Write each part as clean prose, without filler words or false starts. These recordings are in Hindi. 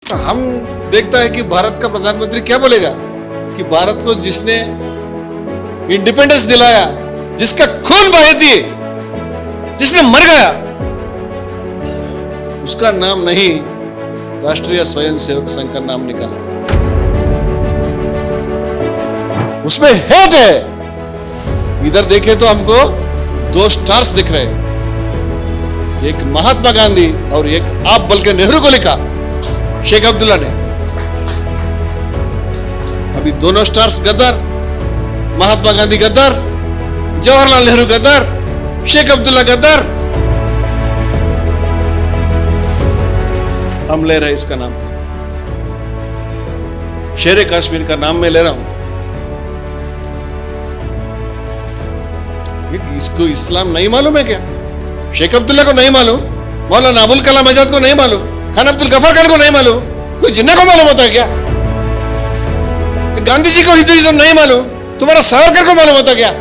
तो हम देखता है कि भारत का प्रधानमंत्री क्या बोलेगा कि भारत को जिसने इंडिपेंडेंस दिलाया, जिसका खून बहा दिए, जिसने मर गया, उसका नाम नहीं राष्ट्रीय स्वयंसेवक संघ का नाम निकाला। उसमें हेट है। इधर देखे तो हमको 2 स्टार्स दिख रहे हैं, एक महात्मा गांधी और एक आप बल्कि नेहरू को लिखा शेख अब्दुल्ला ने। अभी दोनों स्टार्स गद्दार, महात्मा गांधी गद्दार, जवाहरलाल नेहरू गद्दार, शेख अब्दुल्ला गद्दार। हम ले रहे इसका नाम, शेर कश्मीर का नाम मैं ले रहा हूं। इसको इस्लाम नहीं मालूम है क्या? शेख अब्दुल्ला को नहीं मालूम, मौलाना अबुल कलाम आजाद को नहीं मालूम, खान अब्दुल गफार खान को नहीं मालूम, कोई जिन्ना को मालूम होता है क्या? गांधी जी को हिंदुइज्म नहीं मालूम, तुम्हारा सावरकर को मालूम होता क्या?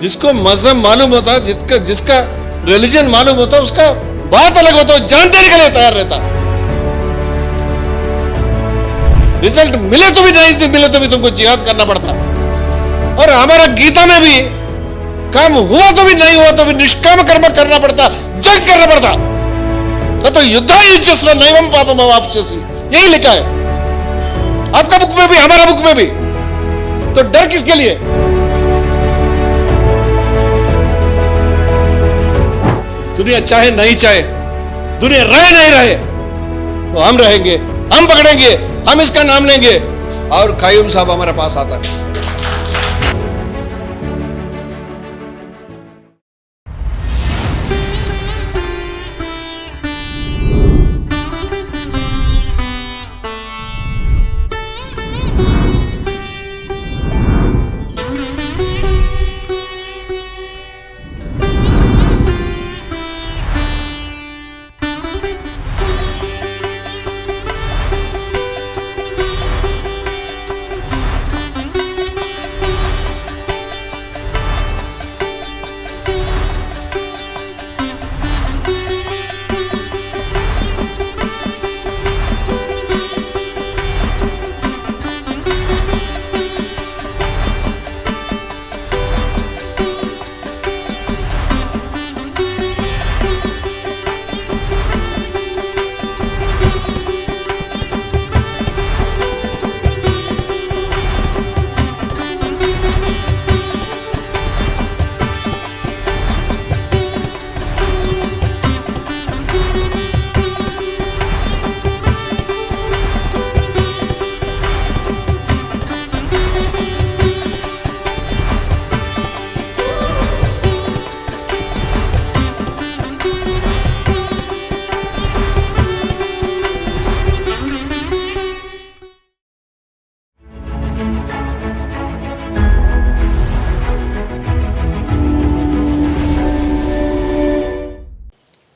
जिसको मजहब मालूम होता, जिसका रिलीजन मालूम होता, उसका बात अलग होता, जान देने के लिए तैयार रहता। रिजल्ट मिले तो भी नहीं मिले तो भी तुमको जिहाद करना पड़ता। और हमारा गीता में भी काम हुआ तो भी नहीं हुआ तो भी निष्काम कर्म करना पड़ता, जंग करना पड़ता। तो युद्धाय युज्यस्व नैवं पापम अवाप्स्यसि, यही लिखा है आपका बुक में भी, हमारा बुक में भी। तो डर किसके लिए? दुनिया चाहे नहीं चाहे, दुनिया रहे नहीं रहे, तो हम रहेंगे, हम पकड़ेंगे, हम इसका नाम लेंगे। और कायूम साहब हमारे पास आता है।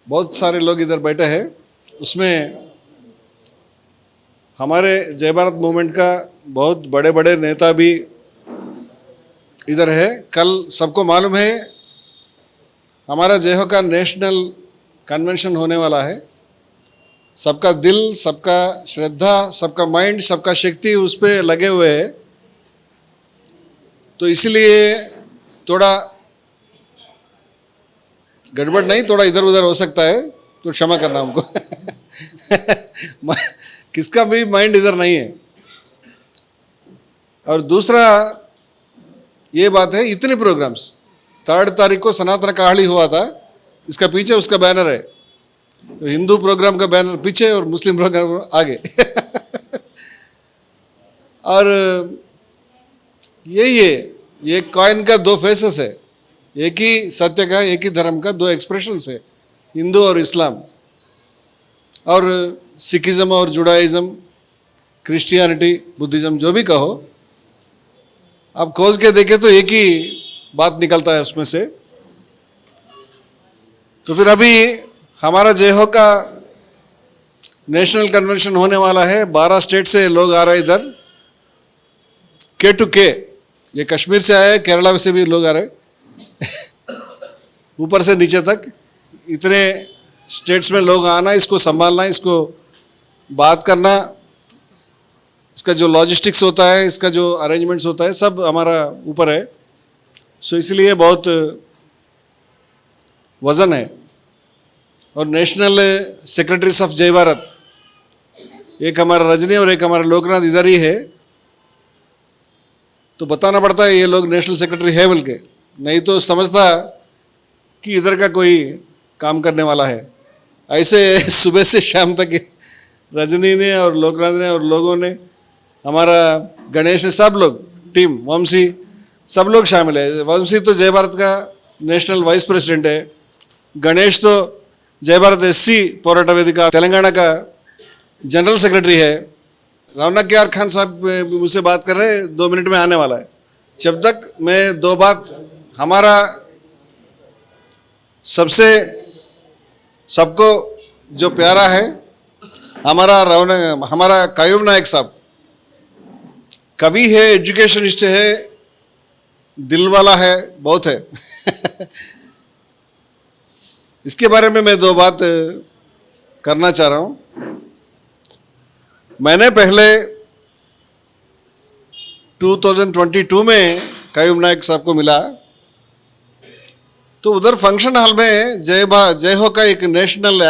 बहुत सारे लोग इधर बैठे हैं, उसमें हमारे जय भारत मूवमेंट का बहुत बड़े बड़े नेता भी इधर है। कल सबको मालूम है हमारा जय हो का नेशनल कन्वेंशन होने वाला है। सबका दिल, सबका श्रद्धा, सबका माइंड, सबका शक्ति उस पर लगे हुए है। तो इसलिए थोड़ा गड़बड़ नहीं, थोड़ा इधर उधर हो सकता है, तो क्षमा करना हमको। किसका भी माइंड इधर नहीं है। और दूसरा ये बात है, इतने प्रोग्राम्स 3 तारीख को सनातन कहाली हुआ था, इसका पीछे उसका बैनर है। तो हिंदू प्रोग्राम का बैनर पीछे और मुस्लिम प्रोग्राम आगे। और यही है, ये कॉइन का 2 फेसेस है। एक ही सत्य का, एक ही धर्म का 2 एक्सप्रेशंस है, हिंदू और इस्लाम। और सिखिज्म और जुडाइज्म, क्रिश्चियनिटी, बुद्धिज्म, जो भी कहो, आप खोज के देखें तो एक ही बात निकलता है उसमें से। तो फिर अभी हमारा जय हो का नेशनल कन्वेंशन होने वाला है। 12 स्टेट से लोग आ रहे हैं इधर, के टू के। ये कश्मीर से आए, केरला से भी लोग आ रहे, ऊपर से नीचे तक। इतने स्टेट्स में लोग आना, इसको संभालना, इसको बात करना, इसका जो लॉजिस्टिक्स होता है, इसका जो अरेंजमेंट्स होता है, सब हमारा ऊपर है। सो इसलिए बहुत वजन है। और नेशनल सेक्रेटरीज ऑफ जय भारत, एक हमारा रजनी और एक हमारा लोकनाथ इधर ही है, तो बताना पड़ता है ये लोग नेशनल सेक्रेटरी है बोल के, नहीं तो समझता कि इधर का कोई काम करने वाला है। ऐसे सुबह से शाम तक रजनी ने और लोकनाथ ने और लोगों ने, हमारा गणेश ने, सब लोग टीम, वंशी, सब लोग शामिल है। वंशी तो जय भारत का नेशनल वाइस प्रेसिडेंट है, गणेश तो जय भारत एससी पोराटा वेदिका तेलंगाना का जनरल सेक्रेटरी है। रौनक यार खान साहब मुझसे बात कर रहे हैं, 2 मिनट में आने वाला है। जब तक मैं 2 बात, हमारा सबसे सबको जो प्यारा है हमारा कायम नायक साहब, कवि है, एजुकेशनिस्ट है, दिल वाला है, बहुत है। इसके बारे में मैं 2 बात करना चाह रहा हूं। मैंने पहले 2022 में कायम नायक साहब को मिला, तो उधर फंक्शन हॉल में जय हो का एक नेशनल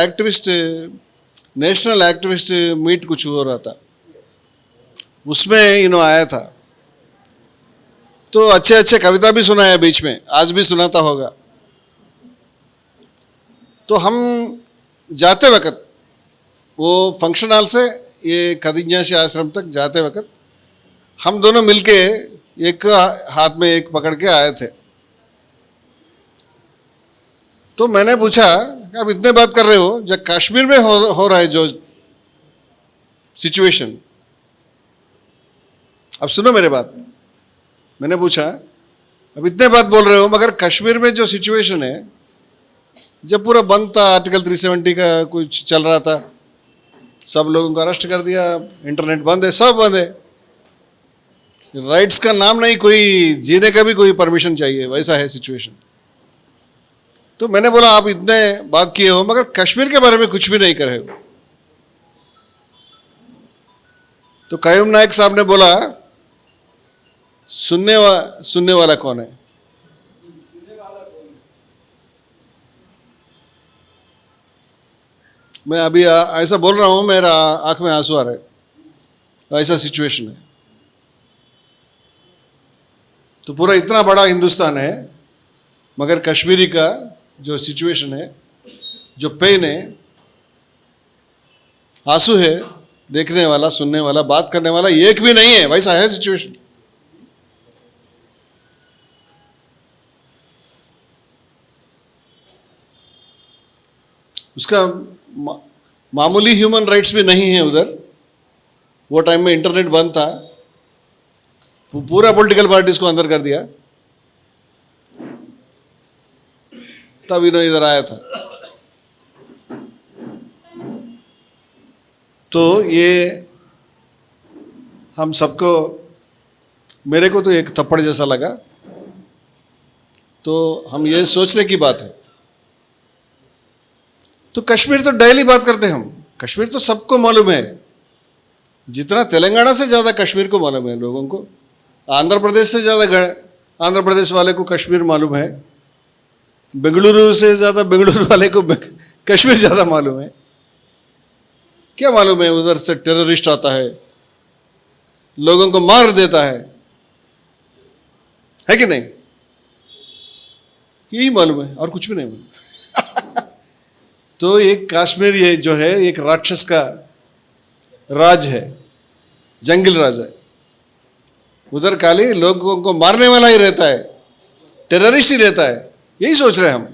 एक्टिविस्ट मीट कुछ हो रहा था, उसमें इन्हों आया था। तो अच्छे अच्छे कविता भी सुनाया बीच में, आज भी सुनाता होगा। तो हम जाते वक्त वो फंक्शन हॉल से ये खदिन्यासी आश्रम तक जाते वक्त हम दोनों मिलके एक हाथ में एक पकड़ के आए थे। तो मैंने पूछा कि आप इतने बात कर रहे हो, जब कश्मीर में हो रहा है जो सिचुएशन, अब सुनो मेरे बात। मैंने पूछा अब इतने बात बोल रहे हो, मगर कश्मीर में जो सिचुएशन है, जब पूरा बंद था, आर्टिकल 370 का कुछ चल रहा था, सब लोगों को अरेस्ट कर दिया, इंटरनेट बंद है, सब बंद है, राइट्स का नाम नहीं, कोई जीने का भी कोई परमिशन चाहिए, वैसा है सिचुएशन। तो मैंने बोला आप इतने बात किए हो, मगर कश्मीर के बारे में कुछ भी नहीं कर रहे हो। तो कायम नायक साहब ने बोला सुनने वाला कौन है? मैं अभी ऐसा बोल रहा हूं, मेरा आंख में आंसू आ रहे, ऐसा सिचुएशन है। तो पूरा इतना बड़ा हिंदुस्तान है, मगर कश्मीरी का जो सिचुएशन है, जो पेन है, आंसू है, देखने वाला, सुनने वाला, बात करने वाला एक भी नहीं है, वैसा है सिचुएशन। उसका मामूली ह्यूमन राइट्स भी नहीं है उधर। वो टाइम में इंटरनेट बंद था, पूरा पॉलिटिकल पार्टीज को अंदर कर दिया, तब इन्हों इधर आया था। तो ये हम सबको, मेरे को तो एक थप्पड़ जैसा लगा। तो हम ये सोचने की बात है। तो कश्मीर तो डेली बात करते हैं हम, कश्मीर तो सबको मालूम है, जितना तेलंगाना से ज़्यादा कश्मीर को मालूम है लोगों को। आंध्र प्रदेश से ज़्यादा आंध्र प्रदेश वाले को कश्मीर मालूम है, बेंगलुरु से ज़्यादा बेंगलुरु वाले को कश्मीर ज़्यादा मालूम है। क्या मालूम है? उधर से टेररिस्ट आता है, लोगों को मार देता है कि नहीं? यही मालूम है, और कुछ भी नहीं मालूम। तो एक कश्मीर ये जो है एक राक्षस का राज है, जंगल राज है। उधर खाली लोगों को मारने वाला ही रहता है, टेररिस्ट ही रहता है, यही सोच रहे हैं हम।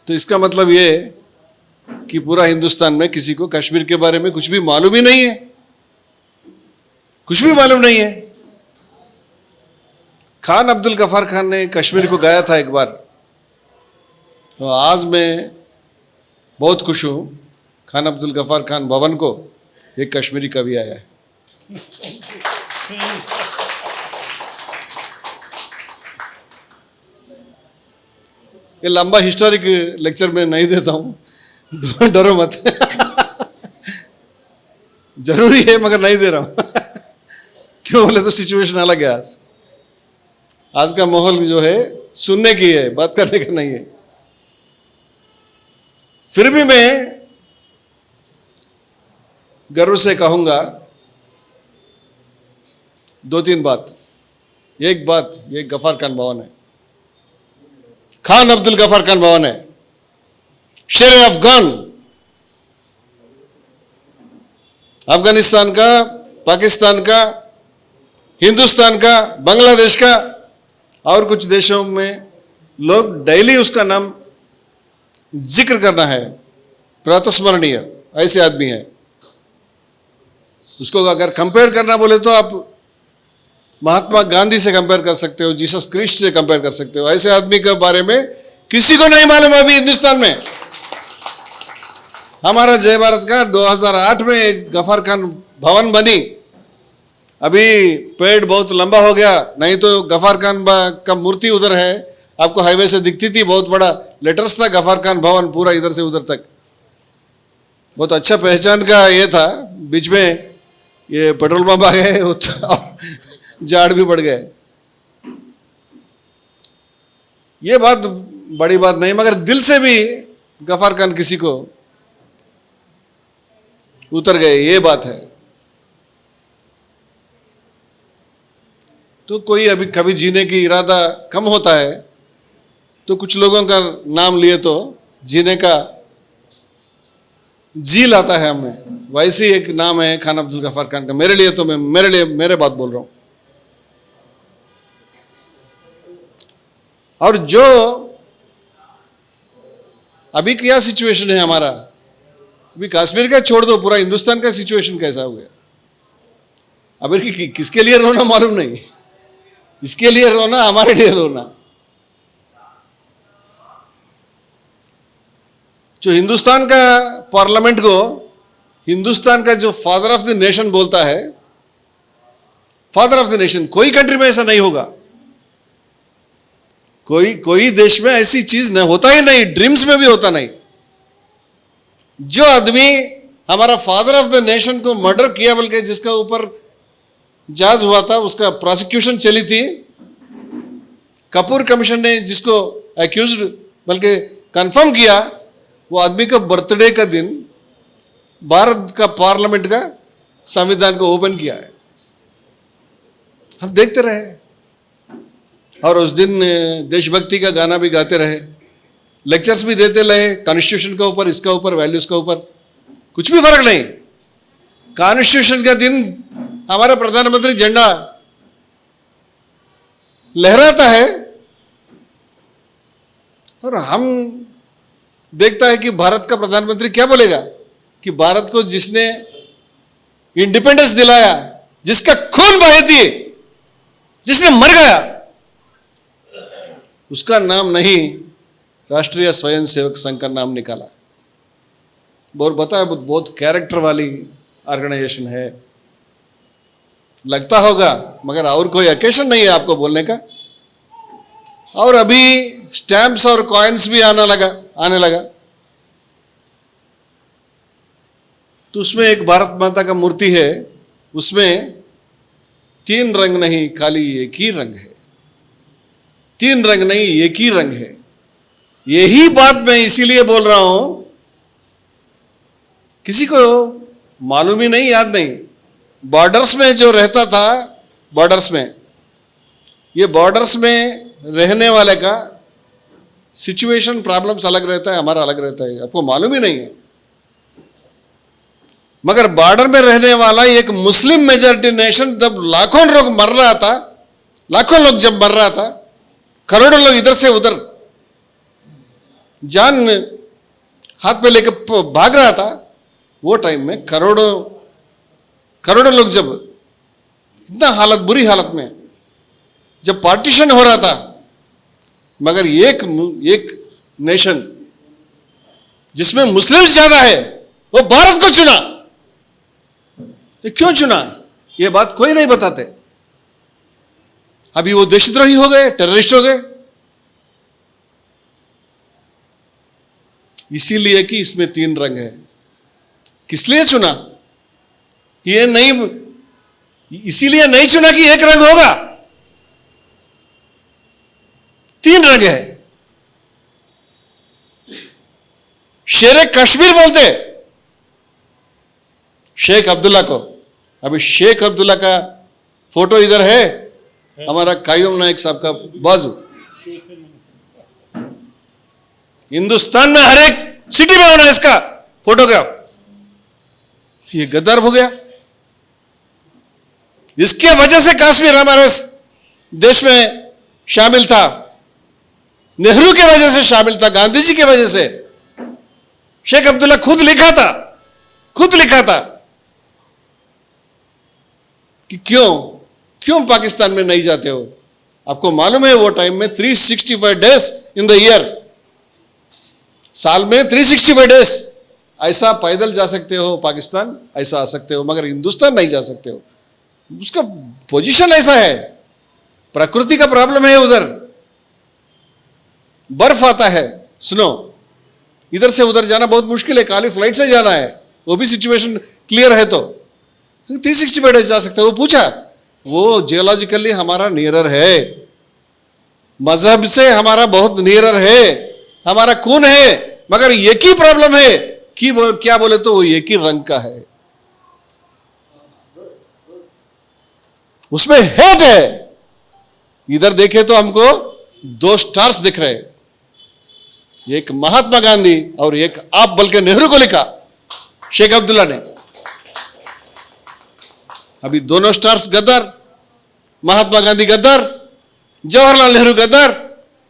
तो इसका मतलब ये कि पूरा हिंदुस्तान में किसी को कश्मीर के बारे में कुछ भी मालूम ही नहीं है, कुछ भी मालूम नहीं है। खान अब्दुल गफ्फार खान ने कश्मीर को गाया था एक बार। तो आज मैं बहुत खुश हूँ, खान अब्दुल गफ्फार खान भवन को एक कश्मीरी कवि आया है। ये लंबा हिस्टोरिक लेक्चर में नहीं देता हूँ, डरो मत। जरूरी है मगर नहीं दे रहा हूँ। क्यों बोले तो सिचुएशन अलग है। आज का माहौल जो है सुनने की है, बात करने का नहीं है। फिर भी मैं गर्व से कहूंगा 2-3 बात। एक बात, ये गफार खान भवन है, खान अब्दुल गफार खान भवन है, शेर अफगान, अफगानिस्तान का, पाकिस्तान का, हिंदुस्तान का, बांग्लादेश का और कुछ देशों में लोग डेली उसका नाम जिक्र करना है, प्रातस्मरणीय ऐसे आदमी है। उसको अगर कंपेयर करना बोले तो आप महात्मा गांधी से कंपेयर कर सकते हो, जीसस क्रिस्ट से कंपेयर कर सकते हो। ऐसे आदमी के बारे में किसी को नहीं मालूम अभी हिंदुस्तान में। हमारा जय भारत का 2008 में एक गफार खान भवन बनी। अभी पेड़ बहुत लंबा हो गया, नहीं तो गफार खान का मूर्ति उधर है, आपको हाईवे से दिखती थी, बहुत बड़ा लेटर्स था गफार खान भवन पूरा इधर से उधर तक। बहुत अच्छा पहचान का ये था। बीच में ये पेट्रोल पंप आ गए और झाड़ भी बढ़ गए। ये बात बड़ी बात नहीं, मगर दिल से भी गफार खान किसी को उतर गए, ये बात है। तो कोई अभी कभी जीने की इरादा कम होता है तो कुछ लोगों का नाम लिए तो जीने का जी लाता है हमें। वैसे ही एक नाम है खान अब्दुल गफार खान का। मेरे लिए तो मैं मेरे बात बोल रहा हूं। और जो अभी क्या सिचुएशन है हमारा, अभी कश्मीर का छोड़ दो, पूरा हिंदुस्तान का सिचुएशन कैसा हो गया। अभी किसके लिए रोना मालूम नहीं, इसके लिए रोना, हमारे लिए रोना। जो हिंदुस्तान का पार्लियामेंट को हिंदुस्तान का जो फादर ऑफ द नेशन बोलता है, फादर ऑफ द नेशन, कोई कंट्री में ऐसा नहीं होगा। कोई देश में ऐसी चीज नहीं होता ही नहीं, ड्रीम्स में भी होता नहीं। जो आदमी हमारा फादर ऑफ द नेशन को मर्डर किया, बल्कि जिसका ऊपर जांच हुआ था, उसका प्रोसिक्यूशन चली थी, कपूर कमीशन ने जिसको एक्यूज्ड बल्कि कंफर्म किया, वो आदमी का बर्थडे का दिन भारत का पार्लियामेंट का संविधान को ओपन किया है। हम देखते रहे और उस दिन देशभक्ति का गाना भी गाते रहे, लेक्चर्स भी देते रहे कॉन्स्टिट्यूशन के ऊपर, इसका ऊपर, वैल्यूज के ऊपर। कुछ भी फर्क नहीं। कॉन्स्टिट्यूशन का दिन हमारा प्रधानमंत्री झंडा लहराता है और हम देखता है कि भारत का प्रधानमंत्री क्या बोलेगा कि भारत को जिसने इंडिपेंडेंस दिलाया, जिसका खून बही थी, जिसने मर गया, उसका नाम नहीं राष्ट्रीय स्वयंसेवक संघ का नाम निकाला। बहुत बताया, बहुत कैरेक्टर वाली ऑर्गेनाइजेशन है, लगता होगा, मगर और कोई ओकेशन नहीं है आपको बोलने का। और अभी स्टैंप्स और कॉइन्स भी आने लगा। तो उसमें एक भारत माता का मूर्ति है, उसमें 3 रंग नहीं, खाली एक ही रंग है। 3 रंग नहीं, एक ही रंग है। यही बात मैं इसीलिए बोल रहा हूं, किसी को मालूम ही नहीं, याद नहीं। बॉर्डर्स में जो रहता था, बॉर्डर्स में, ये बॉर्डर्स में रहने वाले का सिचुएशन, प्रॉब्लम्स अलग रहता है, हमारा अलग रहता है, आपको मालूम ही नहीं है। मगर बॉर्डर में रहने वाला एक मुस्लिम मेजॉरिटी नेशन, जब लाखों लोग मर रहा था, लाखों लोग जब मर रहा था, करोड़ों लोग इधर से उधर जान हाथ पे लेकर भाग रहा था, वो टाइम में करोड़ों लोग जब इतना हालत, बुरी हालत में, जब पार्टीशन हो रहा था, मगर एक नेशन जिसमें मुस्लिम्स ज्यादा है, वो भारत को चुना। ये क्यों चुना, ये बात कोई नहीं बताते। अभी वो देशद्रोही हो गए, टेररिस्ट हो गए। इसीलिए कि इसमें 3 रंग है। किस लिए चुना? ये नहीं, इसीलिए नहीं चुना कि एक रंग होगा, 3 रंग है। शेरे कश्मीर बोलते शेख अब्दुल्ला को। अभी शेख अब्दुल्ला का फोटो इधर है, हमारा कायम नायक साहब का बाजू। हिंदुस्तान में हर एक सिटी में होना इसका फोटोग्राफ। ये गद्दार हो गया। इसके वजह से कश्मीर हमारे देश में शामिल था, नेहरू की वजह से शामिल था, गांधी जी की वजह से। शेख अब्दुल्ला खुद लिखा था कि क्यों पाकिस्तान में नहीं जाते हो। आपको मालूम है वो टाइम में 365 डेज इन द ईयर, साल में 365 डेज ऐसा पैदल जा सकते हो पाकिस्तान, ऐसा आ सकते हो, मगर हिंदुस्तान नहीं जा सकते हो। उसका पोजीशन ऐसा है, प्रकृति का प्रॉब्लम है। उधर बर्फ आता है, स्नो, इधर से उधर जाना बहुत मुश्किल है, खाली फ्लाइट से जाना है, वो भी सिचुएशन क्लियर है तो 365 डेज जा सकते हो। वो पूछा, वो जियोलॉजिकली हमारा नियरर है, मजहब से हमारा बहुत नियरर है, हमारा खून है, मगर एक ही प्रॉब्लम है कि क्या बोले तो वो एक ही रंग का है, उसमें हेट है। इधर देखे तो हमको 2 स्टार्स दिख रहे हैं, एक महात्मा गांधी और एक आप बल्कि नेहरू को लिखा शेख अब्दुल्ला ने। अभी दोनों स्टार्स गद्दार, महात्मा गांधी गद्दार, जवाहरलाल नेहरू गद्दार,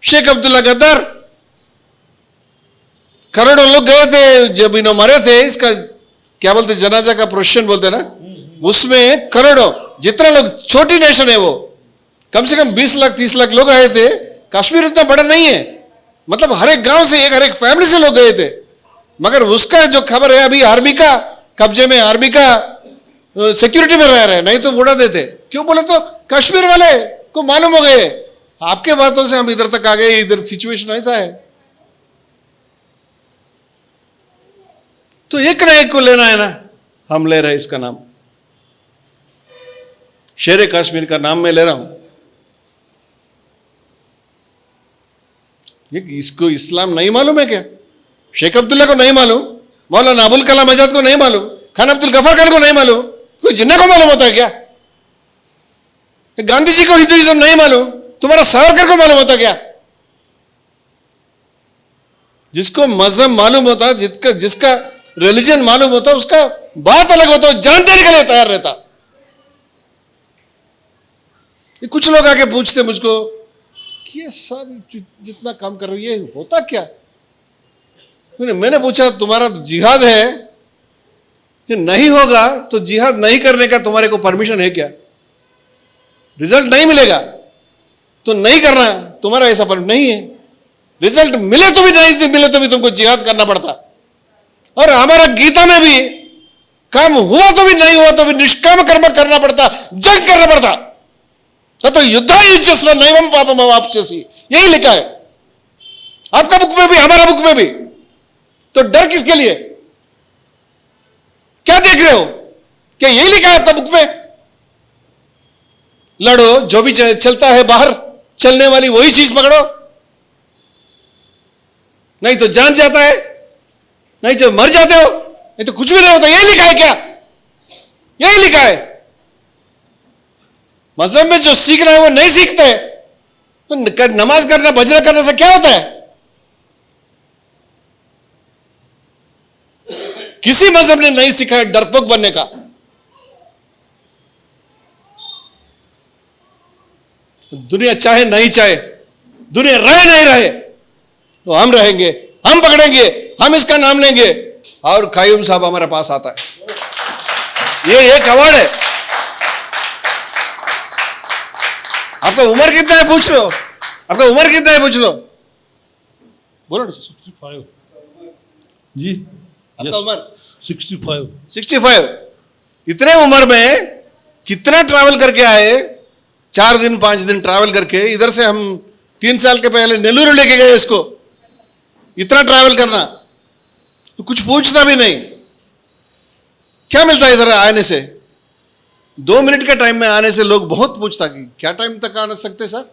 शेख अब्दुल्ला गद्दार। करोड़ों लोग गए थे जब इन्हों मरे थे, इसका क्या बोलते, जनाजा का प्रोसेशन बोलते ना, उसमें करोड़ों, जितने लोग, छोटी नेशन है वो, कम से कम 20 लाख 30 लाख लोग आए थे। कश्मीर इतना बड़ा नहीं है, मतलब हर एक गांव से हर एक फैमिली से लोग गए थे, मगर उसका जो खबर है अभी आर्मी का कब्जे में, आर्मी का सिक्योरिटी में रह रहे, नहीं तो उड़ा देते। क्यों बोले तो कश्मीर वाले को मालूम हो गए, आपके बातों से हम इधर तक आ गए, इधर सिचुएशन ऐसा है। तो एक ना एक को लेना है ना, हम ले रहे हैं इसका नाम, शेरे कश्मीर का नाम मैं ले रहा हूं। इसको इस्लाम नहीं मालूम है क्या? शेख अब्दुल्ला को नहीं मालूम, मौलाना अबुल कलाम आजाद को नहीं मालूम, खान अब्दुल गफार खान को नहीं मालूम, कोई जिन्ना को मालूम होता है क्या? गांधी जी को हिंदुइज्म नहीं मालूम, तुम्हारा सावरकर को मालूम होता क्या? जिसको मजहब मालूम होता, जिसका रिलीजन मालूम होता, उसका बात अलग होता, जान देने के लिए तैयार रहता। कुछ लोग आके पूछते मुझको कि ये सब जितना काम कर रही है होता क्या? मैंने पूछा, तुम्हारा जिहाद है, ये नहीं होगा तो जिहाद नहीं करने का तुम्हारे को परमिशन है क्या? रिजल्ट नहीं मिलेगा तो नहीं करना, तुम्हारा ऐसा परमिशन नहीं है। रिजल्ट मिले तो भी नहीं मिले तो भी तुमको जिहाद करना पड़ता। और हमारा गीता में भी काम हुआ तो भी नहीं हुआ तो भी निष्काम कर्म करना पड़ता, जंग करना पड़ता। तो युद्ध युजस्व नैवम पापम अवाप्स्यसि, यही लिखा है आपका बुक में भी, हमारा बुक में भी। तो डर किसके लिए? क्या देख रहे हो? क्या यही लिखा है आपका बुक में? लड़ो, जो भी चलता है बाहर चलने वाली वही चीज पकड़ो, नहीं तो जान जाता है, नहीं तो मर जाते हो, नहीं तो कुछ भी नहीं होता। यही लिखा है क्या? यही लिखा है। मजहब में जो सीखना है वो नहीं सीखते, तो नमाज करना, भजन करने से क्या होता है? किसी मजहब ने नहीं सिखाया डरपोक बनने का। दुनिया चाहे नहीं चाहे, दुनिया रहे नहीं रहे, तो हम रहेंगे, हम पकड़ेंगे, हम इसका नाम लेंगे। और कायम साहब हमारे पास आता है, ये एक अवार्ड है। आपका उम्र कितना है पूछ लो, आपका उम्र कितना है पूछ लो, बोलो ना। 65 जी, आपका उम्र 65। इतने उम्र में कितना ट्रैवल करके आए? 4 दिन 5 दिन ट्रैवल करके, इधर से हम 3 साल के पहले नेल्लूर लेके गए इसको। इतना ट्रैवल करना, तो कुछ पूछता भी नहीं। क्या मिलता है इधर आने से? 2 मिनट के टाइम में आने से लोग बहुत पूछता कि क्या टाइम तक आ सकते सर,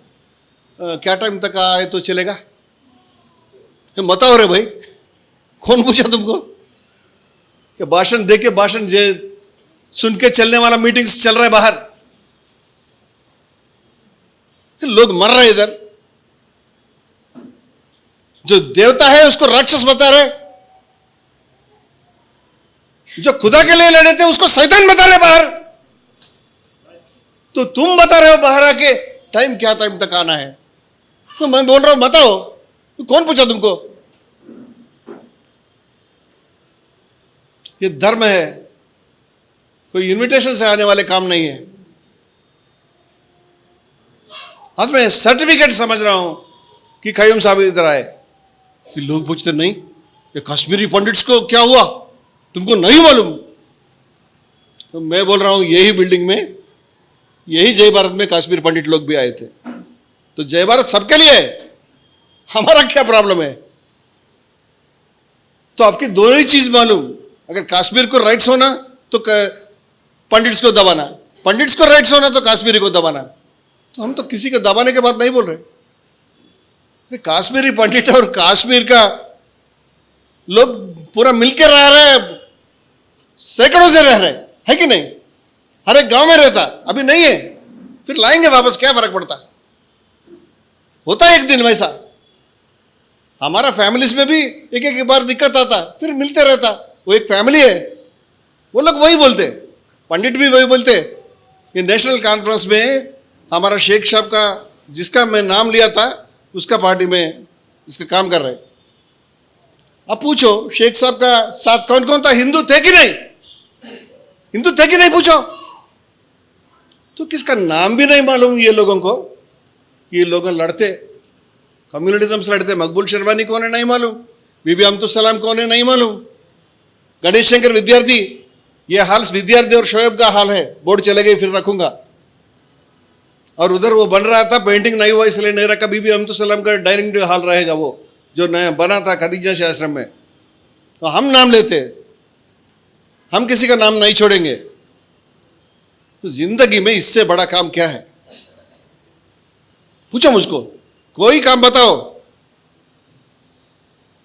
क्या टाइम तक आए तो चलेगा? बताओ रे भाई, कौन पूछा तुमको? कि भाषण दे के भाषण जे सुन के चलने वाला मीटिंग्स चल रहा है बाहर, लोग मर रहे इधर। जो देवता है उसको राक्षस बता रहे, जो खुदा के लिए लड़े थे उसको शैतान बता रहे बाहर। तो तुम बता रहे हो बाहर आके टाइम, क्या टाइम तक आना है? तो मैं बोल रहा हूं बताओ, तो कौन पूछा तुमको? ये धर्म है, कोई इनविटेशन से आने वाले काम नहीं है। आज मैं सर्टिफिकेट समझ रहा हूं कि कयूम साहब इधर आए कि लोग पूछते नहीं ये कश्मीरी पंडिट्स को क्या हुआ, तुमको नहीं मालूम? तो मैं बोल रहा हूं यही बिल्डिंग में, यही जय भारत में कश्मीर पंडित लोग भी आए थे। तो जय भारत सबके लिए है, हमारा क्या प्रॉब्लम है? तो आपकी दोनों ही चीज मालूम। अगर कश्मीर को राइट्स होना तो पंडिट्स को दबाना, पंडिट्स को राइट्स होना तो कश्मीरी को दबाना। तो हम तो किसी को दबाने के बात नहीं बोल रहे। कश्मीरी पंडित और कश्मीर का लोग पूरा मिलकर रह रहे हैं, सैकड़ों से रह रहे हैं कि नहीं? हर एक गांव में रहता, अभी नहीं है, फिर लाएंगे वापस, क्या फर्क पड़ता? होता है एक दिन वैसा। हमारा फैमिलीज में भी एक एक बार दिक्कत आता, फिर मिलते रहता। वो एक फैमिली है, वो लोग वही बोलते, पंडित भी वही बोलते। ये नेशनल कॉन्फ्रेंस में हमारा शेख साहब का, जिसका मैं नाम लिया था, उसका पार्टी में इसका काम कर रहे। अब पूछो शेख साहब का साथ कौन कौन था? हिंदू थे कि नहीं? हिंदू थे कि नहीं पूछो। तो किसका नाम भी नहीं मालूम ये लोगों को। ये लोग लड़ते, कम्युनिज्म से लड़ते। मकबूल शेरवानी कौन है नहीं मालूम, बीबी अब्दुल सलाम कौन है नहीं मालूम, गणेश शंकर विद्यार्थी। ये हाल विद्यार्थी और शोएब का हाल है। बोर्ड चले गए, फिर रखूंगा। और उधर वो बन रहा था, पेंटिंग नहीं हुआ इसलिए नहीं रखा। बीबी अब्दुल सलाम का डाइनिंग हॉल रहेगा, वो जो नया बना था खदीजा के आश्रम में। तो हम नाम लेते, हम किसी का नाम नहीं छोड़ेंगे। तो जिंदगी में इससे बड़ा काम क्या है? पूछो मुझको, कोई काम बताओ,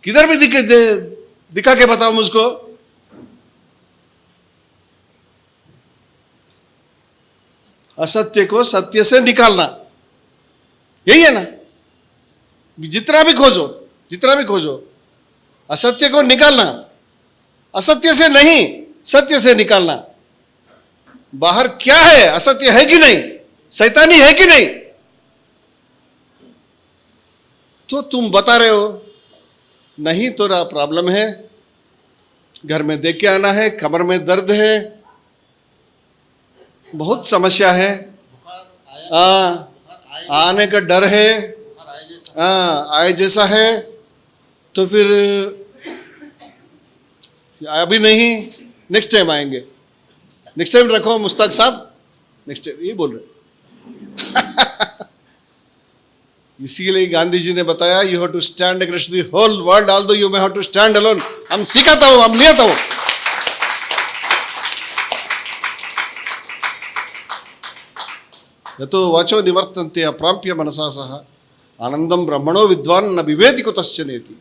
किधर भी दिखा के बताओ मुझको। असत्य को सत्य से निकालना, यही है ना? जितना भी खोजो, जितना भी खोजो, असत्य को निकालना, असत्य से नहीं सत्य से निकालना। बाहर क्या है? असत्य है कि नहीं? शैतानी है कि नहीं? तो तुम बता रहे हो नहीं, थोड़ा प्रॉब्लम है, घर में देख के आना है, कमर में दर्द है, बहुत समस्या है, आने का डर है, आए जैसा है। तो फिर अभी नहीं, नेक्स्ट टाइम आएंगे, नेक्स्ट टाइम रखो मुश्ताक साहब, नेक्स्ट टाइम, ये बोल रहे। इसीलिए गांधी जी ने बताया you have to stand against the whole world although you may have to stand alone. हम सिखाता हूं, हम लिया था। यतो वाचो निवर्तन्ते अप्राप्य मनसा सह आनंदम ब्रह्मणो विद्वान न विवेति कुतश्चन नेति।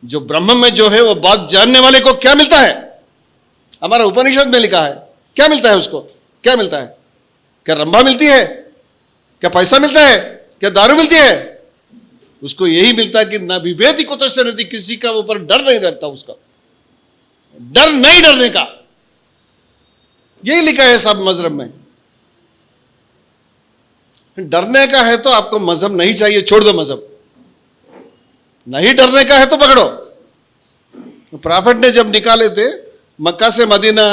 जो ब्रह्म में जो है वो बात जानने वाले को क्या मिलता है? हमारा उपनिषद में लिखा है, क्या मिलता है उसको? क्या मिलता है? क्या रंभा मिलती है? क्या पैसा मिलता है? क्या दारू मिलती है? उसको यही मिलता है कि न विवेति कुतश्चन नेति, किसी का ऊपर डर नहीं रहता, उसका डर नहीं डरने का, यही लिखा है सब मजहब में। डरने का है तो आपको मजहब नहीं चाहिए, छोड़ दो मजहब। नहीं डरने का है तो पकड़ो। प्रॉफिट ने जब निकाले थे मक्का से मदीना,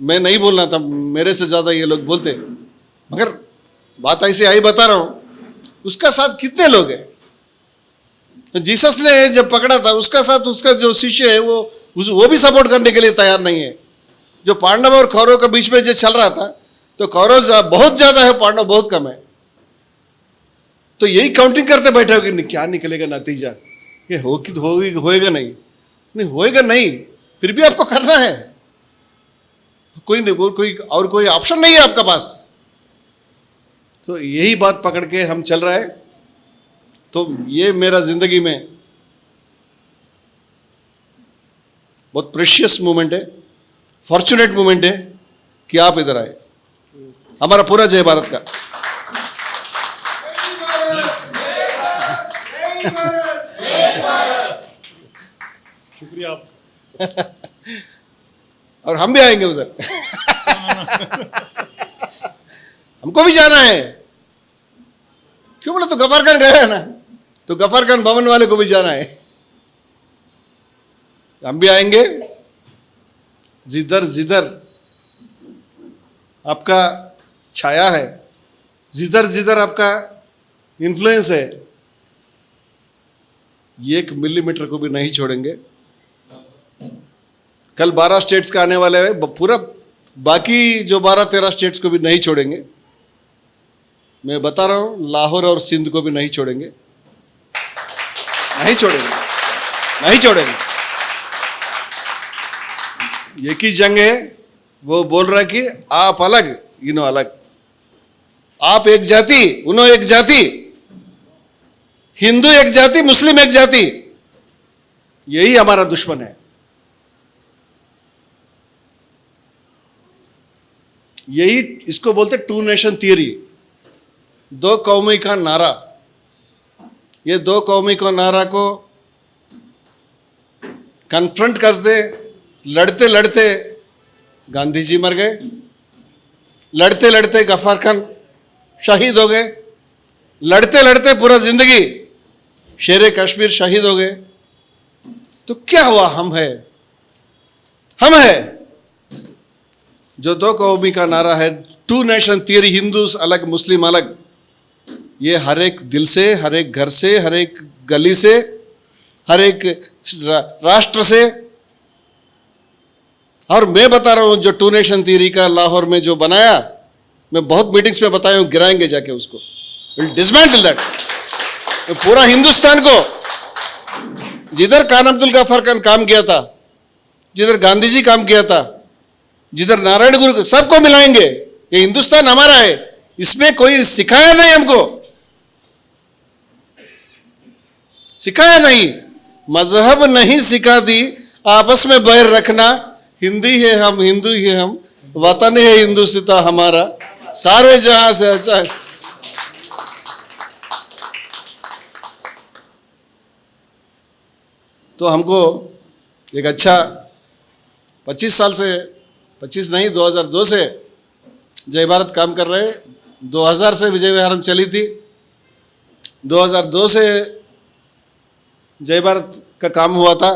मैं नहीं बोलना था, मेरे से ज्यादा ये लोग बोलते, मगर बात ऐसे आई बता रहा हूं। उसका साथ कितने लोग हैं? तो जीसस ने जब पकड़ा था उसका साथ उसका जो शिष्य है वो भी सपोर्ट करने के लिए तैयार नहीं है। जो पांडव और कौरव के बीच में जो चल रहा था, तो कौरव बहुत ज्यादा है, पांडव बहुत कम है। तो यही काउंटिंग करते बैठे हो कि क्या निकलेगा नतीजा, ये होएगा नहीं। नहीं होएगा नहीं, फिर भी आपको करना है, कोई ऑप्शन नहीं है आपका पास। तो यही बात पकड़ के हम चल रहे हैं। तो ये मेरा जिंदगी में बहुत प्रेशियस मोमेंट है, फॉर्चुनेट मोमेंट है कि आप इधर आए। हमारा पूरा जय भारत का शुक्रिया आप। और हम भी आएंगे उधर। हमको भी जाना है। क्यों बोले? तो गफर खान गया है ना, तो गफर खान भवन वाले को भी जाना है। हम भी आएंगे। जिधर जिधर आपका छाया है, जिधर जिधर आपका इन्फ्लुएंस है, 1 मिलीमीटर को भी नहीं छोड़ेंगे। कल 12 स्टेट्स का आने वाले हैं, पूरा बाकी जो 12-13 स्टेट्स को भी नहीं छोड़ेंगे। मैं बता रहा हूं, लाहौर और सिंध को भी नहीं छोड़ेंगे, नहीं छोड़ेंगे, नहीं छोड़ेंगे। एक ही जंग है, वो बोल रहा है कि आप अलग, इन्हों अलग, आप एक जाति, उन्हों एक जाति, हिंदू एक जाति, मुस्लिम एक जाति। यही हमारा दुश्मन है। यही इसको बोलते 2 नेशन थियरी, 2 कौमी का नारा। ये 2 कौमी का नारा को कन्फ्रंट करते लड़ते लड़ते गांधी जी मर गए, लड़ते लड़ते गफर खान शहीद हो गए, लड़ते लड़ते पूरा जिंदगी शेर कश्मीर शहीद हो गए। तो क्या हुआ? हम है जो 2 कौमी का नारा है, 2 नेशन थियरी, हिंदूस अलग मुस्लिम अलग। ये हर एक दिल से, हर एक घर से, हर एक गली से, हर एक राष्ट्र से। और मैं बता रहा हूं, जो 2 नेशन थियरी का लाहौर में जो बनाया, मैं बहुत मीटिंग्स में बताया हूं, गिराएंगे जाके उसको, विल डिसमेंटल दैट। तो पूरा हिंदुस्तान को, जिधर खान अब्दुल गफर खान काम किया था, जिधर गांधी जी काम किया था, जिधर नारायण गुरु, सबको मिलाएंगे। ये हिंदुस्तान हमारा है, इसमें कोई सिखाया नहीं हमको, सिखाया नहीं, मजहब नहीं सिखा दी आपस में बैर रखना। हिंदी है हम, हिंदू ही हम, वतन है हिंदुस्तान हमारा, सारे जहां से अच्छा है। तो हमको एक अच्छा 25 साल से, 25 नहीं 2002 से जय भारत काम कर रहे। 2000 से विजय विहारम चली थी, 2002 से जय भारत का काम हुआ था।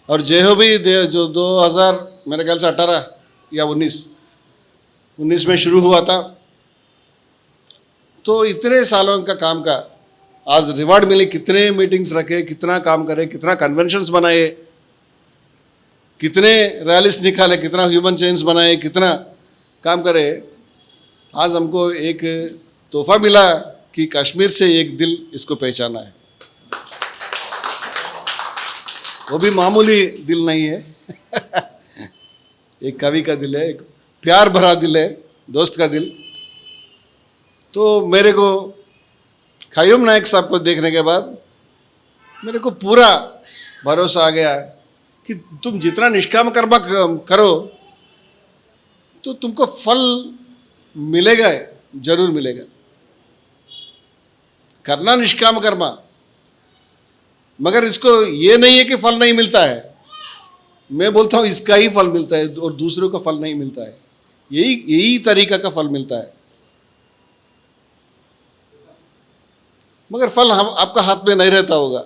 और जय हो भी जो 2000 मेरे ख्याल से 18 या 19 में शुरू हुआ था। तो इतने सालों का काम का आज रिवार्ड मिले। कितने मीटिंग्स रखे, कितना काम करे, कितना कन्वेंशंस बनाए, कितने रैलीज निकाले, कितना ह्यूमन चेन्स बनाए, कितना काम करे। आज हमको एक तोहफा मिला कि कश्मीर से एक दिल इसको पहचाना है। वो भी मामूली दिल नहीं है। एक कवि का दिल है, एक प्यार भरा दिल है, दोस्त का दिल। तो मेरे को क़य्यूम नायक साहब को देखने के बाद मेरे को पूरा भरोसा आ गया कि तुम जितना निष्काम कर्म करो तो तुमको फल मिलेगा, जरूर मिलेगा। करना निष्काम कर्म, मगर इसको ये नहीं है कि फल नहीं मिलता है। मैं बोलता हूं इसका ही फल मिलता है और दूसरों का फल नहीं मिलता है। यही तरीका का फल मिलता है, मगर फल आपका हाथ में नहीं रहता होगा।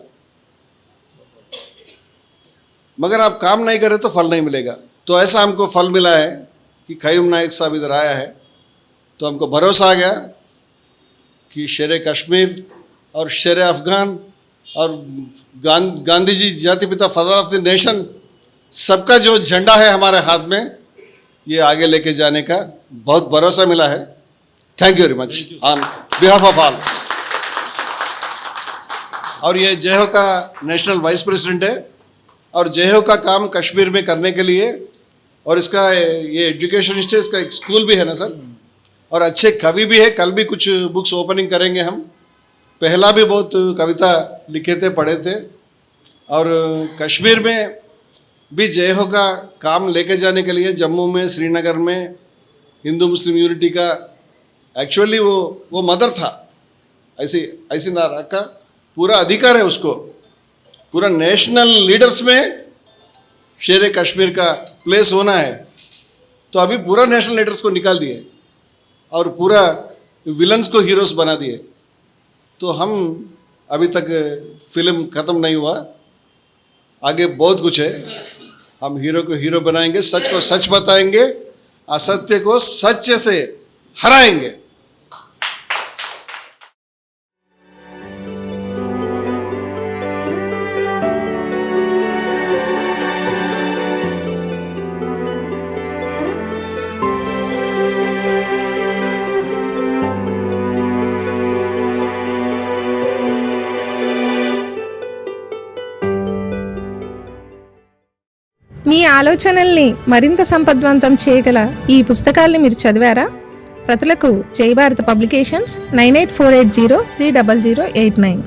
मगर आप काम नहीं करें तो फल नहीं मिलेगा। तो ऐसा हमको फल मिला है कि क़य्यूम नायक साहब इधर आया है, तो हमको भरोसा आ गया कि शेर कश्मीर और शेर अफगान और गांधी जी जाति पिता फादर ऑफ द नेशन, सबका जो झंडा है हमारे हाथ में, ये आगे लेके जाने का बहुत भरोसा मिला है। Thank you very much on behalf of all. और ये जय हो का नेशनल वाइस प्रेसिडेंट है और जय हो का काम कश्मीर में करने के लिए, और इसका ये एजुकेशनिस्ट है, इसका एक स्कूल भी है ना सर, और अच्छे कवि भी है। कल भी कुछ बुक्स ओपनिंग करेंगे हम। पहला भी बहुत कविता लिखे थे, पढ़े थे। और कश्मीर में भी जय हो का काम लेके जाने के लिए जम्मू में, श्रीनगर में हिंदू मुस्लिम यूनिटी का एक्चुअली वो मदर था, ऐसी नारा का पूरा अधिकार है उसको। पूरा नेशनल लीडर्स में शेर कश्मीर का प्लेस होना है, तो अभी पूरा नेशनल लीडर्स को निकाल दिए और पूरा विलन्स को हीरोज बना दिए। तो हम अभी तक फिल्म ख़त्म नहीं हुआ, आगे बहुत कुछ है। हम हीरो को हीरो बनाएंगे, सच को सच बताएंगे, असत्य को सत्य से हराएंगे। మీ ఆలోచనల్ని మరింత సంపద్వంతం చేయగల ఈ పుస్తకాల్ని మీరు చదివారా? ప్రతులకు జై భారత్ పబ్లికేషన్స్ 9848030089.